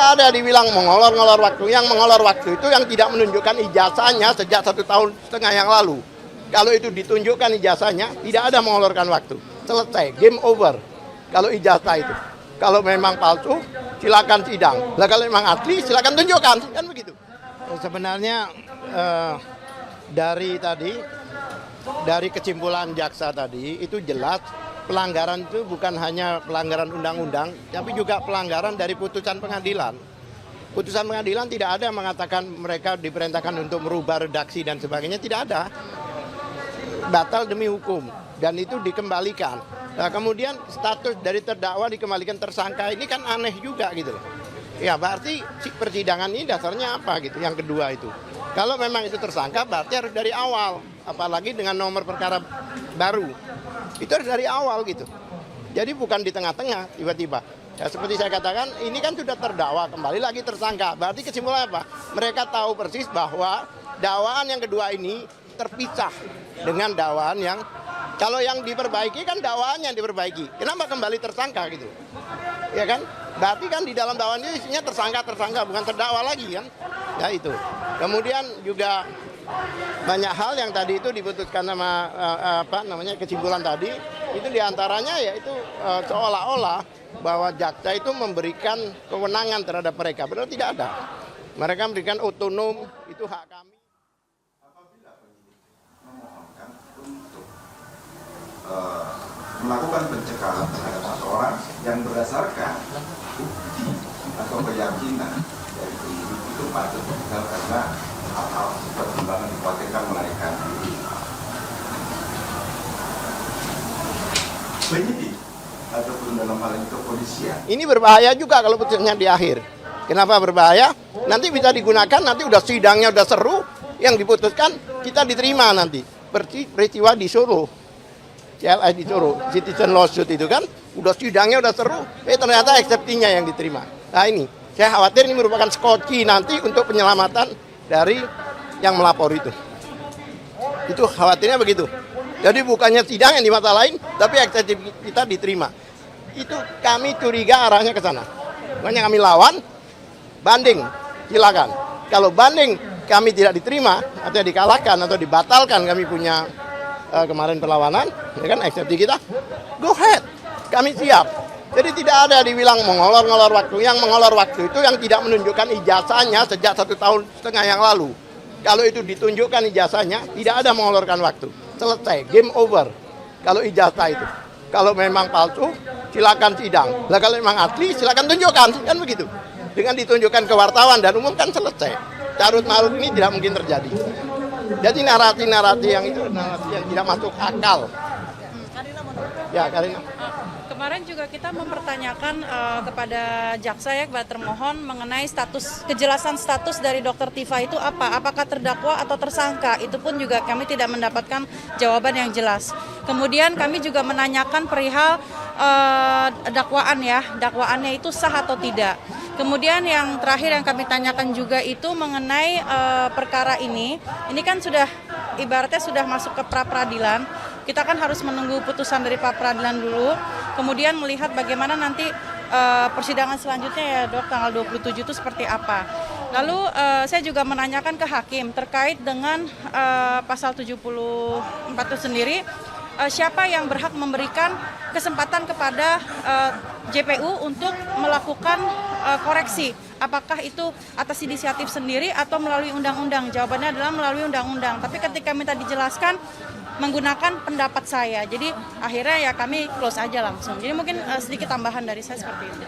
tidak ada dibilang mengolor-ngolor waktu. Yang mengolor waktu itu yang tidak menunjukkan ijazahnya sejak 1,5 tahun yang lalu. Kalau itu ditunjukkan ijazahnya, tidak ada mengolorkan waktu. Selesai, game over. Kalau ijazah itu. Kalau memang palsu, silakan sidang. Nah, kalau memang asli, silakan tunjukkan. Kan begitu. Sebenarnya dari kesimpulan jaksa tadi, itu jelas pelanggaran itu bukan hanya pelanggaran undang-undang, tapi juga pelanggaran dari putusan pengadilan. Putusan pengadilan tidak ada yang mengatakan mereka diperintahkan untuk merubah redaksi dan sebagainya, tidak ada. Batal demi hukum dan itu dikembalikan. Nah, kemudian status dari terdakwa dikembalikan tersangka, ini kan aneh juga gitu. Ya berarti persidangan ini dasarnya apa gitu. Yang kedua itu, kalau memang itu tersangka berarti harus dari awal, apalagi dengan nomor perkara baru. Itu harus dari awal gitu. Jadi bukan di tengah-tengah tiba-tiba. Ya, seperti saya katakan, ini kan sudah terdakwa, kembali lagi tersangka. Berarti kesimpulannya apa? Mereka tahu persis bahwa dakwaan yang kedua ini terpisah dengan dakwaan yang, kalau yang diperbaiki kan dakwaan yang diperbaiki. Kenapa kembali tersangka gitu? Ya kan? Berarti kan di dalam dakwaan itu isinya tersangka, bukan terdakwa lagi kan? Ya itu. Kemudian juga banyak hal yang tadi itu diputuskan sama kesimpulan tadi, itu diantaranya yaitu seolah-olah bahwa jaksa itu memberikan kewenangan terhadap mereka. Benar tidak ada. Mereka memberikan otonom, itu hak kami. Melakukan pencekalan terhadap seseorang yang berdasarkan bukti atau keyakinan dari penyidik itu patut ditinggal karena hal-hal pertimbangan dikhawatirkan melarikan diri. Penyidik ataupun dalam hal ini kepolisian. Ini berbahaya juga kalau putusnya di akhir. Kenapa berbahaya? Nanti bisa digunakan, nanti udah sidangnya udah seru, yang diputuskan kita diterima nanti. Peristiwa di Solo. CLS di Solo, citizen lawsuit itu kan, udah sidangnya udah seru, ternyata eksepsinya yang diterima. Nah ini, saya khawatir ini merupakan skoci nanti untuk penyelamatan dari yang melapor itu. Itu khawatirnya begitu. Jadi bukannya sidang yang dimasalahin, tapi eksepsi kita diterima. Itu kami curiga arahnya ke sana. Makanya kami lawan, banding, silakan. Kalau banding kami tidak diterima, atau dikalahkan, atau dibatalkan kami punya kemarin perlawanan, ya kan, eksepsi kita, go ahead, kami siap. Jadi tidak ada dibilang mengolor-ngolor waktu. Yang mengolor waktu itu yang tidak menunjukkan ijazahnya sejak 1,5 tahun yang lalu. Kalau itu ditunjukkan ijazahnya, tidak ada mengolorkan waktu. Selesai, game over. Kalau ijazah itu, kalau memang palsu, silakan sidang. Nah, kalau memang asli, silakan tunjukkan, kan begitu. Dengan ditunjukkan ke wartawan dan umum kan selesai. Carut-marut ini tidak mungkin terjadi. Jadi narasi-narasi yang itu narasi yang tidak masuk akal. Ya, Karina. Kemarin juga kita mempertanyakan kepada jaksa ya, kepada termohon mengenai kejelasan status dari Dr. Tifa itu apa? Apakah terdakwa atau tersangka? Itu pun juga kami tidak mendapatkan jawaban yang jelas. Kemudian kami juga menanyakan perihal dakwaannya itu sah atau tidak. Kemudian yang terakhir yang kami tanyakan juga itu mengenai perkara ini kan sudah ibaratnya sudah masuk ke pra-peradilan. Kita kan harus menunggu putusan dari pra-peradilan dulu, kemudian melihat bagaimana nanti persidangan selanjutnya ya Dok, tanggal 27 itu seperti apa. Lalu saya juga menanyakan ke hakim terkait dengan pasal 74 itu sendiri, siapa yang berhak memberikan kesempatan kepada JPU untuk melakukan koreksi. Apakah itu atas inisiatif sendiri atau melalui undang-undang? Jawabannya adalah melalui undang-undang. Tapi ketika minta dijelaskan menggunakan pendapat saya. Jadi akhirnya ya kami close aja langsung. Jadi mungkin sedikit tambahan dari saya seperti itu.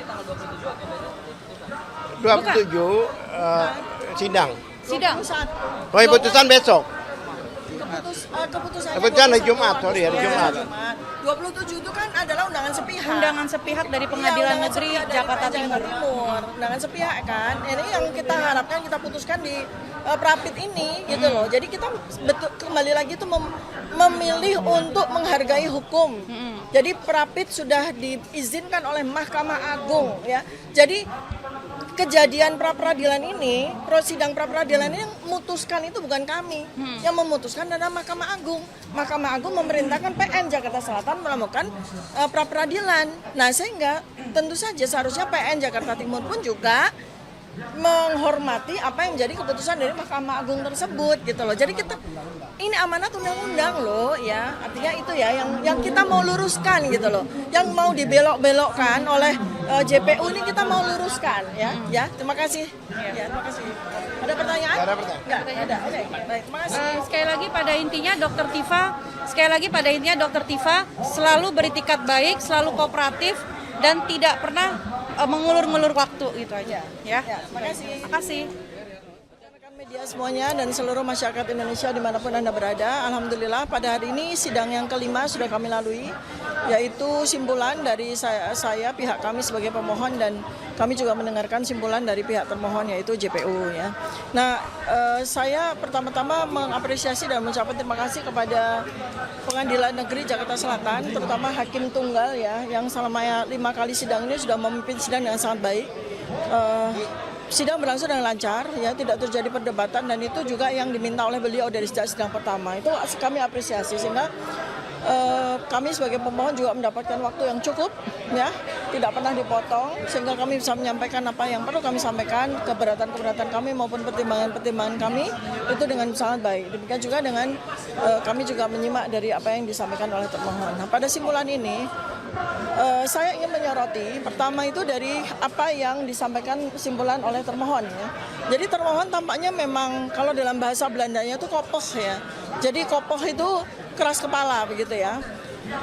27 sidang. Sidang. Oh, putusan besok. Keputusannya Keputusan hari Jumat, sorry, hari Jumat. 27 itu kan adalah undangan sepihak. Undangan sepihak dari Pengadilan Negeri Jakarta Timur. Undangan sepihak kan. Ini yang kita harapkan kita putuskan di Prapit ini gitu loh. Jadi kita kembali lagi itu memilih untuk menghargai hukum. Jadi Prapit sudah diizinkan oleh Mahkamah Agung ya. Jadi kejadian pra-peradilan ini, sidang pra-peradilan ini yang memutuskan itu bukan kami. Yang memutuskan adalah Mahkamah Agung. Mahkamah Agung memerintahkan PN Jakarta Selatan melakukan pra-peradilan. Nah, sehingga tentu saja seharusnya PN Jakarta Timur pun juga menghormati apa yang menjadi keputusan dari Mahkamah Agung tersebut gitu loh. Jadi kita ini amanat undang-undang loh ya. Artinya itu ya yang kita mau luruskan gitu loh. Yang mau dibelok-belokkan oleh JPU ini kita mau luruskan ya. Ya, terima kasih. Ya, terima kasih. Ada pertanyaan? Nggak ada pertanyaan. Nggak ada. Oke, baik. Terima kasih. Sekali lagi pada intinya Dokter Tifa selalu beritikat baik, selalu kooperatif dan tidak pernah mengulur-ngulur waktu gitu aja ya. Terima kasih. Terima kasih. Rekan media semuanya dan seluruh masyarakat Indonesia dimanapun Anda berada, alhamdulillah pada hari ini sidang yang kelima sudah kami lalui, yaitu simpulan dari saya pihak kami sebagai pemohon dan kami juga mendengarkan simpulan dari pihak termohon yaitu JPU ya. Nah, saya pertama-tama mengapresiasi dan mengucapkan terima kasih kepada Pengadilan Negeri Jakarta Selatan, terutama Hakim Tunggal ya, yang selama 5 kali sidang ini sudah memimpin sidang dengan sangat baik. Sidang berlangsung dengan lancar, ya tidak terjadi perdebatan dan itu juga yang diminta oleh beliau dari sejak sidang pertama. Itu kami apresiasi sehingga kami sebagai pemohon juga mendapatkan waktu yang cukup, ya tidak pernah dipotong sehingga kami bisa menyampaikan apa yang perlu kami sampaikan, keberatan-keberatan kami maupun pertimbangan-pertimbangan kami itu dengan sangat baik. Demikian juga dengan kami juga menyimak dari apa yang disampaikan oleh termohon. Nah, pada simpulan ini saya ingin menyoroti pertama itu dari apa yang disampaikan simpulan oleh termohon ya. Jadi termohon tampaknya memang kalau dalam bahasa Belandanya itu kopoh ya. Jadi kopoh itu keras kepala begitu ya.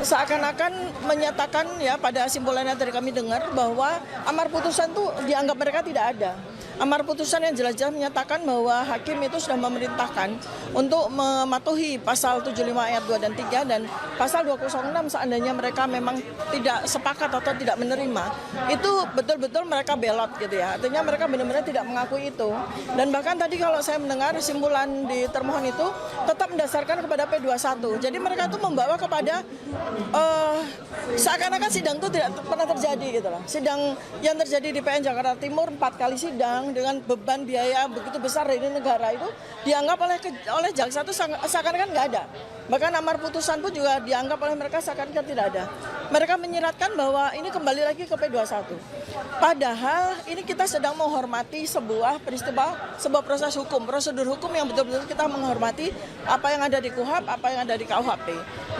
Seakan-akan menyatakan ya pada simpulannya tadi kami dengar bahwa amar putusan itu dianggap mereka tidak ada. Amar putusan yang jelas-jelas menyatakan bahwa hakim itu sudah memerintahkan untuk mematuhi pasal 75 ayat 2 dan 3 dan pasal 206 seandainya mereka memang tidak sepakat atau tidak menerima. Itu betul-betul mereka belot gitu ya. Artinya mereka benar-benar tidak mengakui itu. Dan bahkan tadi kalau saya mendengar simpulan di termohon itu tetap mendasarkan kepada P21. Jadi mereka itu membawa kepada seakan-akan sidang itu tidak pernah terjadi gitu loh. Sidang yang terjadi di PN Jakarta Timur 4 kali sidang dengan beban biaya begitu besar dari negara itu dianggap oleh jaksa itu seakan-akan nggak ada. Bahkan amar putusan pun juga dianggap oleh mereka seakan-akan tidak ada. Mereka menyiratkan bahwa ini kembali lagi ke P21. Padahal ini kita sedang menghormati sebuah peristiwa, sebuah proses hukum, prosedur hukum yang betul-betul kita menghormati apa yang ada di KUHP, apa yang ada di KUHP.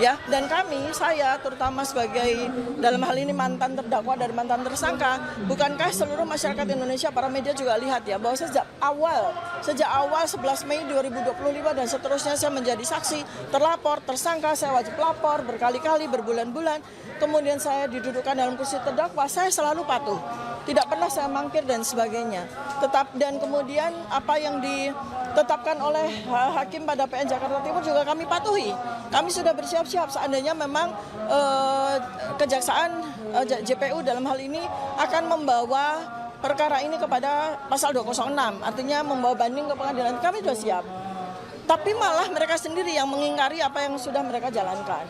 Ya, dan saya terutama sebagai dalam hal ini mantan terdakwa dan mantan tersangka, bukankah seluruh masyarakat Indonesia, para media juga lihat ya bahwa sejak awal 11 Mei 2025 dan seterusnya saya menjadi saksi, terlapor, tersangka, saya wajib lapor berkali-kali, berbulan-bulan. Kemudian saya didudukkan dalam kursi terdakwa, saya selalu patuh. Tidak pernah saya mangkir dan sebagainya. Dan kemudian apa yang ditetapkan oleh hakim pada PN Jakarta Timur juga kami patuhi. Kami sudah bersiap-siap seandainya memang kejaksaan JPU dalam hal ini akan membawa perkara ini kepada pasal 206, artinya membawa banding ke pengadilan. Kami sudah siap. Tapi malah mereka sendiri yang mengingkari apa yang sudah mereka jalankan.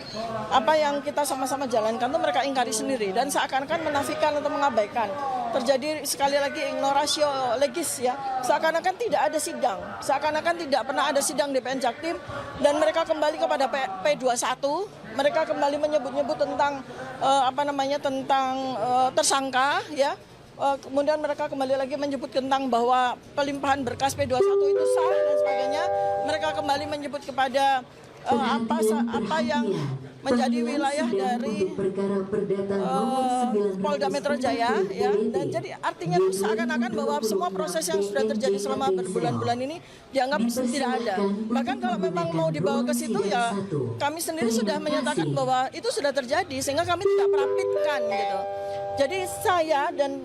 Apa yang kita sama-sama jalankan itu mereka ingkari sendiri dan seakan-akan menafikan atau mengabaikan. Terjadi sekali lagi ignoratio legis ya. Seakan-akan tidak ada sidang. Seakan-akan tidak pernah ada sidang di PN Jaktim dan mereka kembali kepada P21. Mereka kembali menyebut-nyebut tentang tentang tersangka ya. Kemudian mereka kembali lagi menyebut tentang bahwa pelimpahan berkas P21 itu sah dan sebagainya. Mereka kembali menyebut kepada apa yang menjadi wilayah dari Polda Metro Jaya ya. Dan jadi artinya itu seakan-akan bahwa semua proses yang sudah terjadi selama berbulan-bulan ini dianggap tidak ada. Bahkan kalau memang mau dibawa ke situ ya kami sendiri sudah menyatakan bahwa itu sudah terjadi sehingga kami tidak merapitkan gitu. Jadi saya dan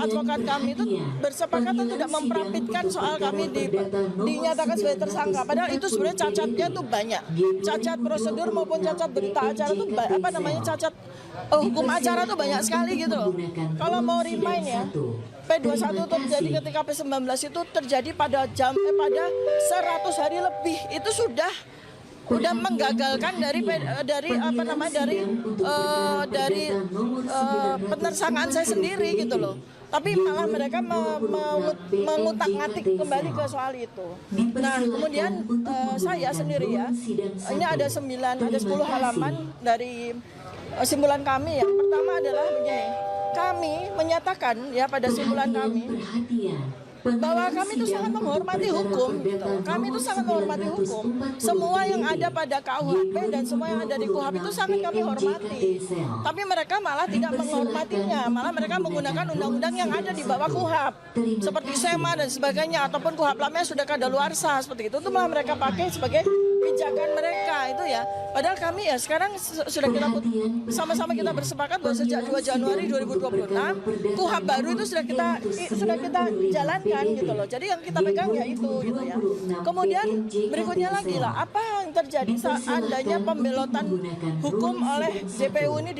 advokat kami itu bersepakat untuk tidak memprapitkan soal kami dinyatakan sebagai tersangka. Padahal itu sebenarnya cacatnya tuh banyak. Cacat prosedur maupun cacat berita acara tuh cacat hukum acara tuh banyak sekali gitu loh. Kalau mau remind ya, P21 terjadi ketika P19 itu terjadi pada pada 100 hari lebih. Itu sudah menggagalkan dari penersangaan saya sendiri gitu loh. Tapi malah mereka mengutak-ngatik kembali ke soal itu. Nah, kemudian saya sendiri ya, ini ada 10 halaman dari simpulan kami. Yang pertama adalah begini. kami menyatakan ya pada simpulan kami bahwa kami itu sangat menghormati hukum gitu. Kami itu sangat menghormati hukum. Semua yang ada pada KUHP dan semua yang ada di KUHP itu sangat kami hormati. Tapi mereka malah tidak menghormatinya, malah mereka menggunakan undang-undang yang ada di bawah KUHP seperti SEMA dan sebagainya ataupun KUHP lamanya sudah kadaluarsa seperti itu malah mereka pakai sebagai pijakan mereka itu ya. Padahal kami ya sekarang sudah kita sama-sama kita bersepakat bahwa sejak 2 Januari 2026 KUHP baru itu sudah kita jalankan gitu loh. Jadi yang kita pegang ya itu gitu ya. Kemudian berikutnya lagi lah apa yang terjadi seandainya pembelotan hukum oleh JPU ini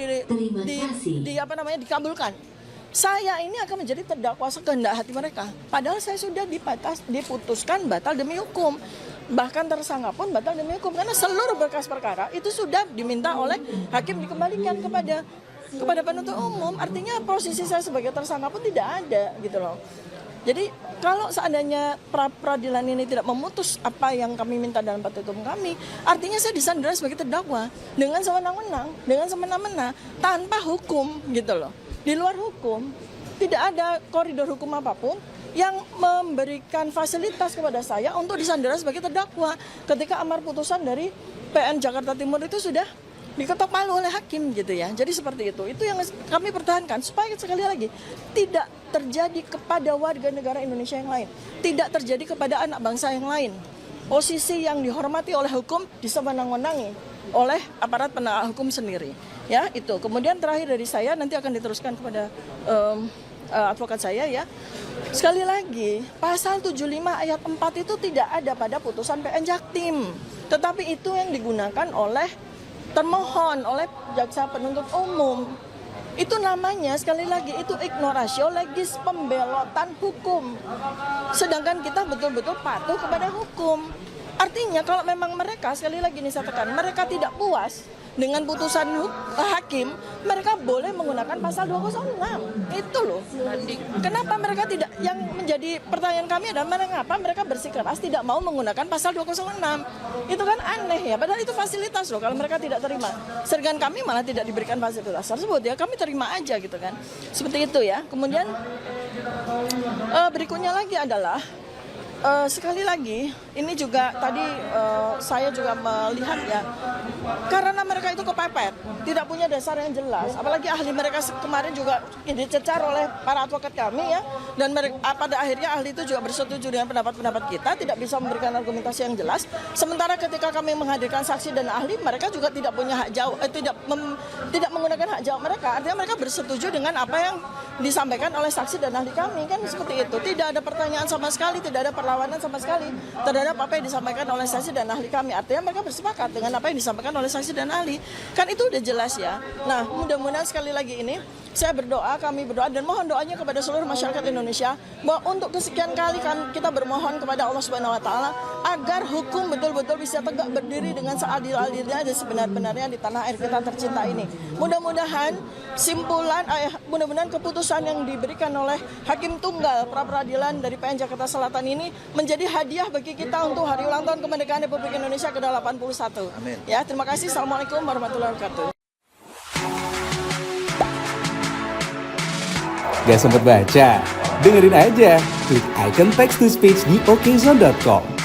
dikabulkan. Saya ini akan menjadi terdakwa sekehendak hati mereka. Padahal saya sudah diputuskan batal demi hukum. Bahkan tersangka pun batal demi hukum karena seluruh berkas perkara itu sudah diminta oleh hakim dikembalikan kepada penuntut umum. Artinya posisi saya sebagai tersangka pun tidak ada gitu loh. Jadi kalau seandainya peradilan ini tidak memutus apa yang kami minta dalam petitum kami, artinya saya disandera sebagai terdakwa dengan sewenang-wenang, dengan semena-mena, tanpa hukum gitu loh. Di luar hukum, tidak ada koridor hukum apapun yang memberikan fasilitas kepada saya untuk disandera sebagai terdakwa ketika amar putusan dari PN Jakarta Timur itu sudah diketok palu oleh hakim gitu ya. Jadi seperti itu. Itu yang kami pertahankan supaya sekali lagi tidak terjadi kepada warga negara Indonesia yang lain, tidak terjadi kepada anak bangsa yang lain. Posisi yang dihormati oleh hukum disewenang-wenangi oleh aparat penegak hukum sendiri. Ya, itu. Kemudian terakhir dari saya nanti akan diteruskan kepada advokat saya ya. Sekali lagi, pasal 75 ayat 4 itu tidak ada pada putusan PN Jaktim. Tetapi itu yang digunakan oleh termohon, oleh jaksa penuntut umum. Itu namanya sekali lagi itu ignoratio legis, pembelotan hukum. Sedangkan kita betul-betul patuh kepada hukum. Artinya kalau memang mereka, sekali lagi ini saya tekan, mereka tidak puas dengan putusan hakim, mereka boleh menggunakan pasal 206. Itu loh. Kenapa mereka tidak, yang menjadi pertanyaan kami adalah mengapa mereka bersikeras tidak mau menggunakan pasal 206. Itu kan aneh ya, padahal itu fasilitas loh kalau mereka tidak terima. Sedangkan kami malah tidak diberikan fasilitas tersebut ya, kami terima aja gitu kan. Seperti itu ya. Kemudian berikutnya lagi adalah sekali lagi, ini juga tadi saya juga melihat ya, karena mereka itu kepepet, tidak punya dasar yang jelas. Apalagi ahli mereka kemarin juga dicecar oleh para advokat kami ya, dan pada akhirnya ahli itu juga bersetuju dengan pendapat-pendapat kita, tidak bisa memberikan argumentasi yang jelas. Sementara ketika kami menghadirkan saksi dan ahli, mereka juga tidak punya hak jawab, tidak menggunakan hak jawab mereka. Artinya mereka bersetuju dengan apa yang disampaikan oleh saksi dan ahli kami, kan seperti itu. Tidak ada pertanyaan sama sekali, tidak ada perlawanan sama sekali terhadap apa yang disampaikan oleh saksi dan ahli kami. Artinya mereka bersepakat dengan apa yang disampaikan oleh saksi dan ahli. Kan itu udah jelas ya. Nah, mudah-mudahan sekali lagi ini saya berdoa, kami berdoa dan mohon doanya kepada seluruh masyarakat Indonesia bahwa untuk kesekian kali kita bermohon kepada Allah Subhanahu wa taala agar hukum betul-betul bisa tegak berdiri dengan seadil-adilnya dan sebenar-benarnya di tanah air kita tercinta ini. Mudah-mudahan mudah-mudahan keputusan yang diberikan oleh Hakim Tunggal pra-peradilan dari PN Jakarta Selatan ini menjadi hadiah bagi kita untuk hari ulang tahun kemerdekaan Republik Indonesia ke-81. Amin. Ya, terima kasih. Assalamualaikum warahmatullahi wabarakatuh. Gak sempet baca? Dengerin aja, klik icon text to speech di okezone.com.